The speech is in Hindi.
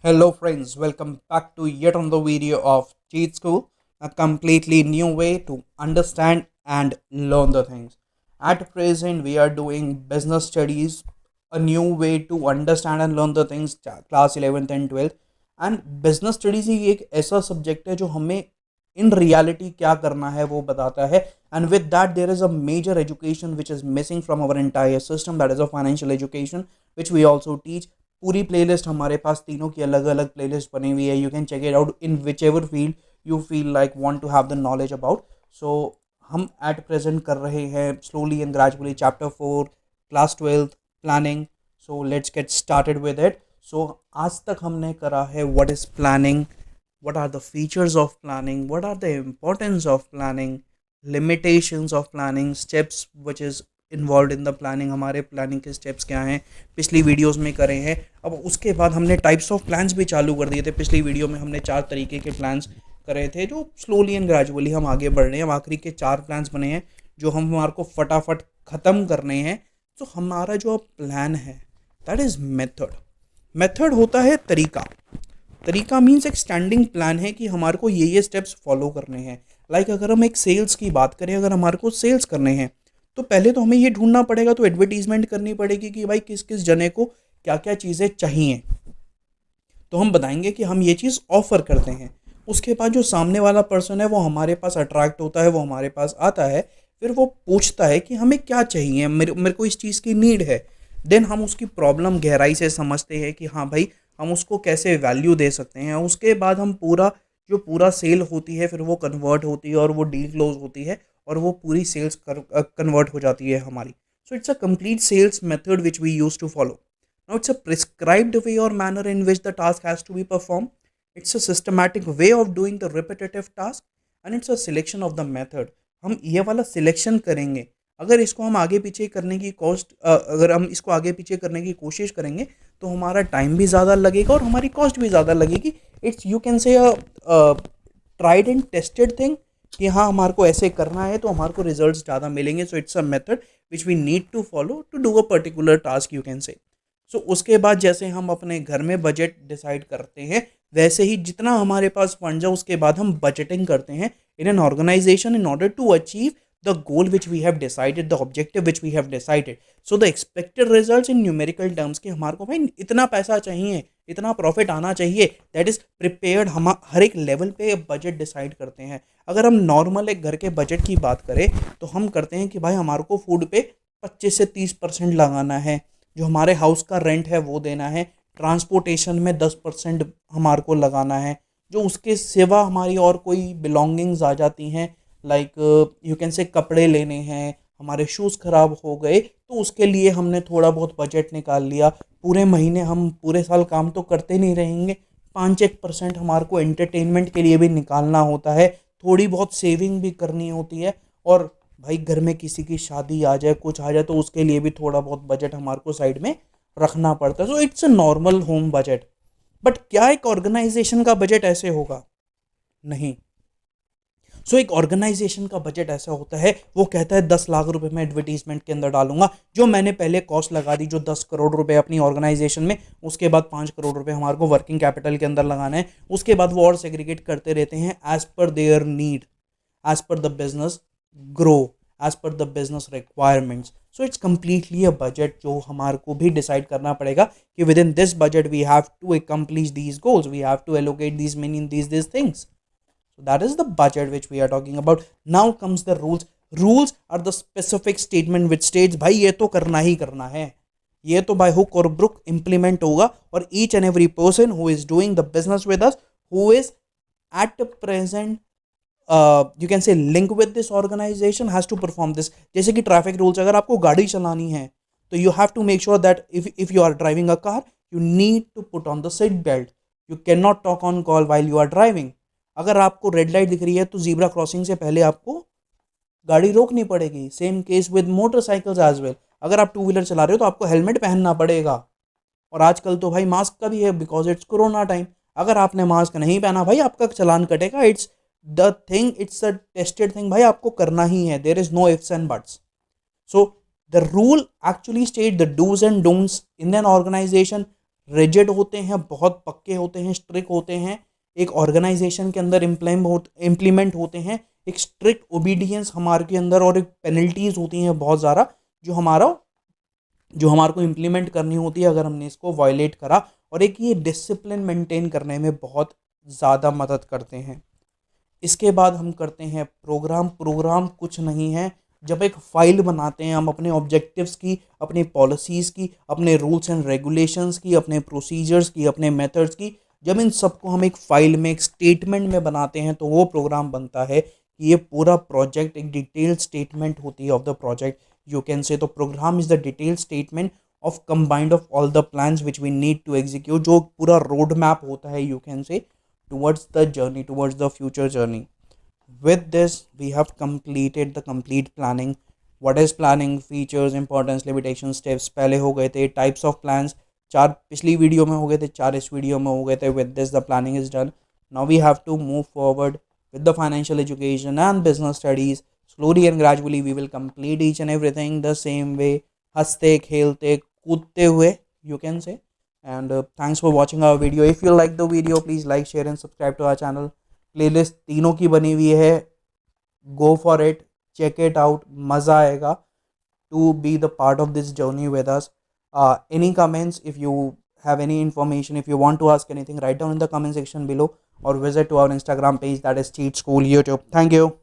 Hello friends, welcome back to yet another video of Cheat School, a completely new way to understand and learn the things. At present, we are doing business studies, a new way to understand and learn the things, class 11th and 12th. And business studies ही एक ऐसा सब्जेक्ट है जो हमें इन रियलिटी क्या करना है वो बताता है. And with that there is a major education which is missing from our entire system, that is a financial education, which we also teach. पूरी प्लेलिस्ट हमारे पास तीनों की अलग अलग प्लेलिस्ट बनी हुई है. You can check it out in whichever field you feel like want to have the knowledge about. So हम एट प्रेजेंट कर रहे हैं slowly and gradually chapter 4 class 12th planning. So let's get started with it. So आज तक हमने करा है what is planning, what are the features of planning, what are the importance of planning, limitations of planning, steps which is involve in the planning, हमारे प्लानिंग के स्टेप्स क्या हैं पिछली वीडियोस में करे हैं. अब उसके बाद हमने टाइप्स ऑफ प्लान्स भी चालू कर दिए थे. पिछली वीडियो में हमने 4 तरीके के प्लान्स करे थे जो स्लोली एंड ग्रेजुअली हम आगे बढ़ रहे हैं. अब आखिरी के 4 प्लान्स बने हैं जो हम हमारे को फटाफट ख़त्म करने हैं. तो हमारा जो प्लान है दैट इज़ मेथड. मेथड होता है तरीका. तरीका मीन्स एक स्टैंडिंग प्लान है कि हमारे को ये स्टेप्स फॉलो करने हैं. लाइक अगर हम एक सेल्स की बात करें, अगर हमारे को सेल्स करने हैं तो पहले तो हमें ये ढूंढना पड़ेगा, तो एडवर्टीजमेंट करनी पड़ेगी कि भाई किस किस जने को क्या क्या चीज़ें चाहिए. तो हम बताएंगे कि हम ये चीज़ ऑफ़र करते हैं. उसके बाद जो सामने वाला पर्सन है वो हमारे पास अट्रैक्ट होता है, वो हमारे पास आता है, फिर वो पूछता है कि हमें क्या चाहिए, मेरे को इस चीज़ की नीड है. देन हम उसकी प्रॉब्लम गहराई से समझते हैं कि हाँ भाई हम उसको कैसे वैल्यू दे सकते हैं. उसके बाद हम पूरा सेल होती है फिर वो कन्वर्ट होती है और वो डील क्लोज होती है और वो पूरी सेल्स कन्वर्ट हो जाती है हमारी. So it's a complete sales method which we use to follow. Now it's a prescribed way और manner in which the task has to be perform. It's a systematic way of doing the repetitive task and it's a selection of the method. हम ये वाला सिलेक्शन करेंगे. अगर इसको हम आगे पीछे करने की अगर हम इसको आगे पीछे करने की कोशिश करेंगे तो हमारा टाइम भी ज़्यादा लगेगा और हमारी कॉस्ट भी ज़्यादा लगेगी. इट्स यू कैन से ट्राइड एंड टेस्टेड थिंग कि हाँ हमारे को ऐसे करना है तो हमारे को रिजल्ट्स ज़्यादा मिलेंगे. So it's a method which we need to follow to do a particular task you can say. So उसके बाद जैसे हम अपने घर में बजट डिसाइड करते हैं वैसे ही जितना हमारे पास फंड है उसके बाद हम बजटिंग करते हैं in an organization in order to achieve the goal which we have decided, the objective which we have decided. So the expected results in numerical terms कि हमारे को भाई इतना पैसा चाहिए, इतना प्रॉफिट आना चाहिए, दैट इज़ प्रिपेयर्ड. हम हर एक लेवल पे बजट डिसाइड करते हैं. अगर हम नॉर्मल एक घर के बजट की बात करें तो हम करते हैं कि भाई हमारे को फूड पे 25 से 30% लगाना है, जो हमारे हाउस का रेंट है वो देना है, ट्रांसपोर्टेशन में 10% हमारे को लगाना है, जो उसके सिवा हमारी और कोई बिलोंगिंग्स आ जाती हैं लाइक यू कैन से कपड़े लेने हैं, हमारे शूज़ ख़राब हो गए तो उसके लिए हमने थोड़ा बहुत बजट निकाल लिया. पूरे महीने हम पूरे साल काम तो करते नहीं रहेंगे, 5-1% हमारे को एंटरटेनमेंट के लिए भी निकालना होता है, थोड़ी बहुत सेविंग भी करनी होती है. और भाई घर में किसी की शादी आ जाए, कुछ आ जाए तो उसके लिए भी थोड़ा बहुत बजट हमारे को साइड में रखना पड़ता है. सो it's a normal home budget. But क्या एक ऑर्गेनाइजेशन का बजट ऐसे होगा? नहीं. सो एक ऑर्गेनाइजेशन का बजट ऐसा होता है, वो कहता है 10 लाख रुपए मैं एडवर्टीजमेंट के अंदर डालूंगा. जो मैंने पहले कॉस्ट लगा दी जो 10 करोड़ रुपए अपनी ऑर्गेनाइजेशन में, उसके बाद 5 करोड़ रुपए हमारे को वर्किंग कैपिटल के अंदर लगाना है. उसके बाद वो और सेग्रीगेट करते रहते हैं as per their need, as per the business grow, as per the business requirements. So it's completely a budget जो हमारे को भी डिसाइड करना पड़ेगा कि within this budget we have to accomplish these goals, we have to allocate these money in these things. So that is the budget which we are talking about. Now comes the rules. Rules are the specific statement which states भाई ये तो करना ही करना है, ये तो by hook or crook implement होगा. और each and every person who is doing the business with us, who is at present you can say link with this organization, has to perform this. जैसे कि ट्रैफिक रूल्स, अगर आपको गाड़ी चलानी है तो you have to make sure that if you are driving a car you need to put on the seat belt. You cannot talk on call while you are driving. अगर आपको रेड लाइट दिख रही है तो जीब्रा क्रॉसिंग से पहले आपको गाड़ी रोकनी पड़ेगी. Same case with motorcycles as well. अगर आप टू व्हीलर चला रहे हो तो आपको हेलमेट पहनना पड़ेगा. और आजकल तो भाई मास्क का भी है बिकॉज इट्स कोरोना टाइम. अगर आपने मास्क नहीं पहना भाई आपका चलान कटेगा. It's the thing, it's a tested thing, भाई आपको करना ही है. There is no ifs and buts. So the rule actually state the dos and don'ts in an organization. Rigid होते हैं, बहुत पक्के होते हैं, स्ट्रिक्ट होते हैं, एक ऑर्गेनाइजेशन के अंदर इम्प्लीमेंट होते हैं, एक स्ट्रिक्ट ओबीडियंस हमारे के अंदर, और एक पेनल्टीज होती हैं बहुत ज़्यादा जो हमारे को इम्प्लीमेंट करनी होती है अगर हमने इसको वायलेट करा, और एक ये डिसिप्लिन मेंटेन करने में बहुत ज़्यादा मदद करते हैं। इसके बाद हम करते हैं प्रोग्राम कुछ नहीं है, जब एक फाइल बनाते हैं हम अपने ऑब्जेक्टिव्स की, अपनी पॉलिसीज़ की, अपने रूल्स एंड रेगुलेशंस की, अपने प्रोसीजर्स की, अपने मेथड्स की, जब इन सबको हम एक फाइल में, एक स्टेटमेंट में बनाते हैं, तो वो प्रोग्राम बनता है कि ये पूरा प्रोजेक्ट एक डिटेल स्टेटमेंट होती है of the project, you can say. तो programme is the detail statement of combined of all the plans which we need to execute, जो पूरा रोड मैप होता है, you can say, towards the journey, towards the future journey. With this, we have completed the complete planning. What is planning? Features, importance, limitations, steps पहले हो गए थे. Types of plans 4 पिछली वीडियो में हो गए थे, 4 इस वीडियो में हो गए थे. With this, the planning is done. Now we have to move forward with the financial education and business studies. Slowly and gradually, we will complete each and everything the same way. हंसते खेलते कूदते हुए, you can say. And thanks for watching our video. If you like the video, please like, share and subscribe to our channel. Playlist तीनों की बनी हुई है, go for it, check it out, मज़ा आएगा to be the part of this journey with us. Any comments, if you have any information, if you want to ask anything, write down in the comment section below, or visit to our Instagram page, that is Cheat School YouTube. Thank you.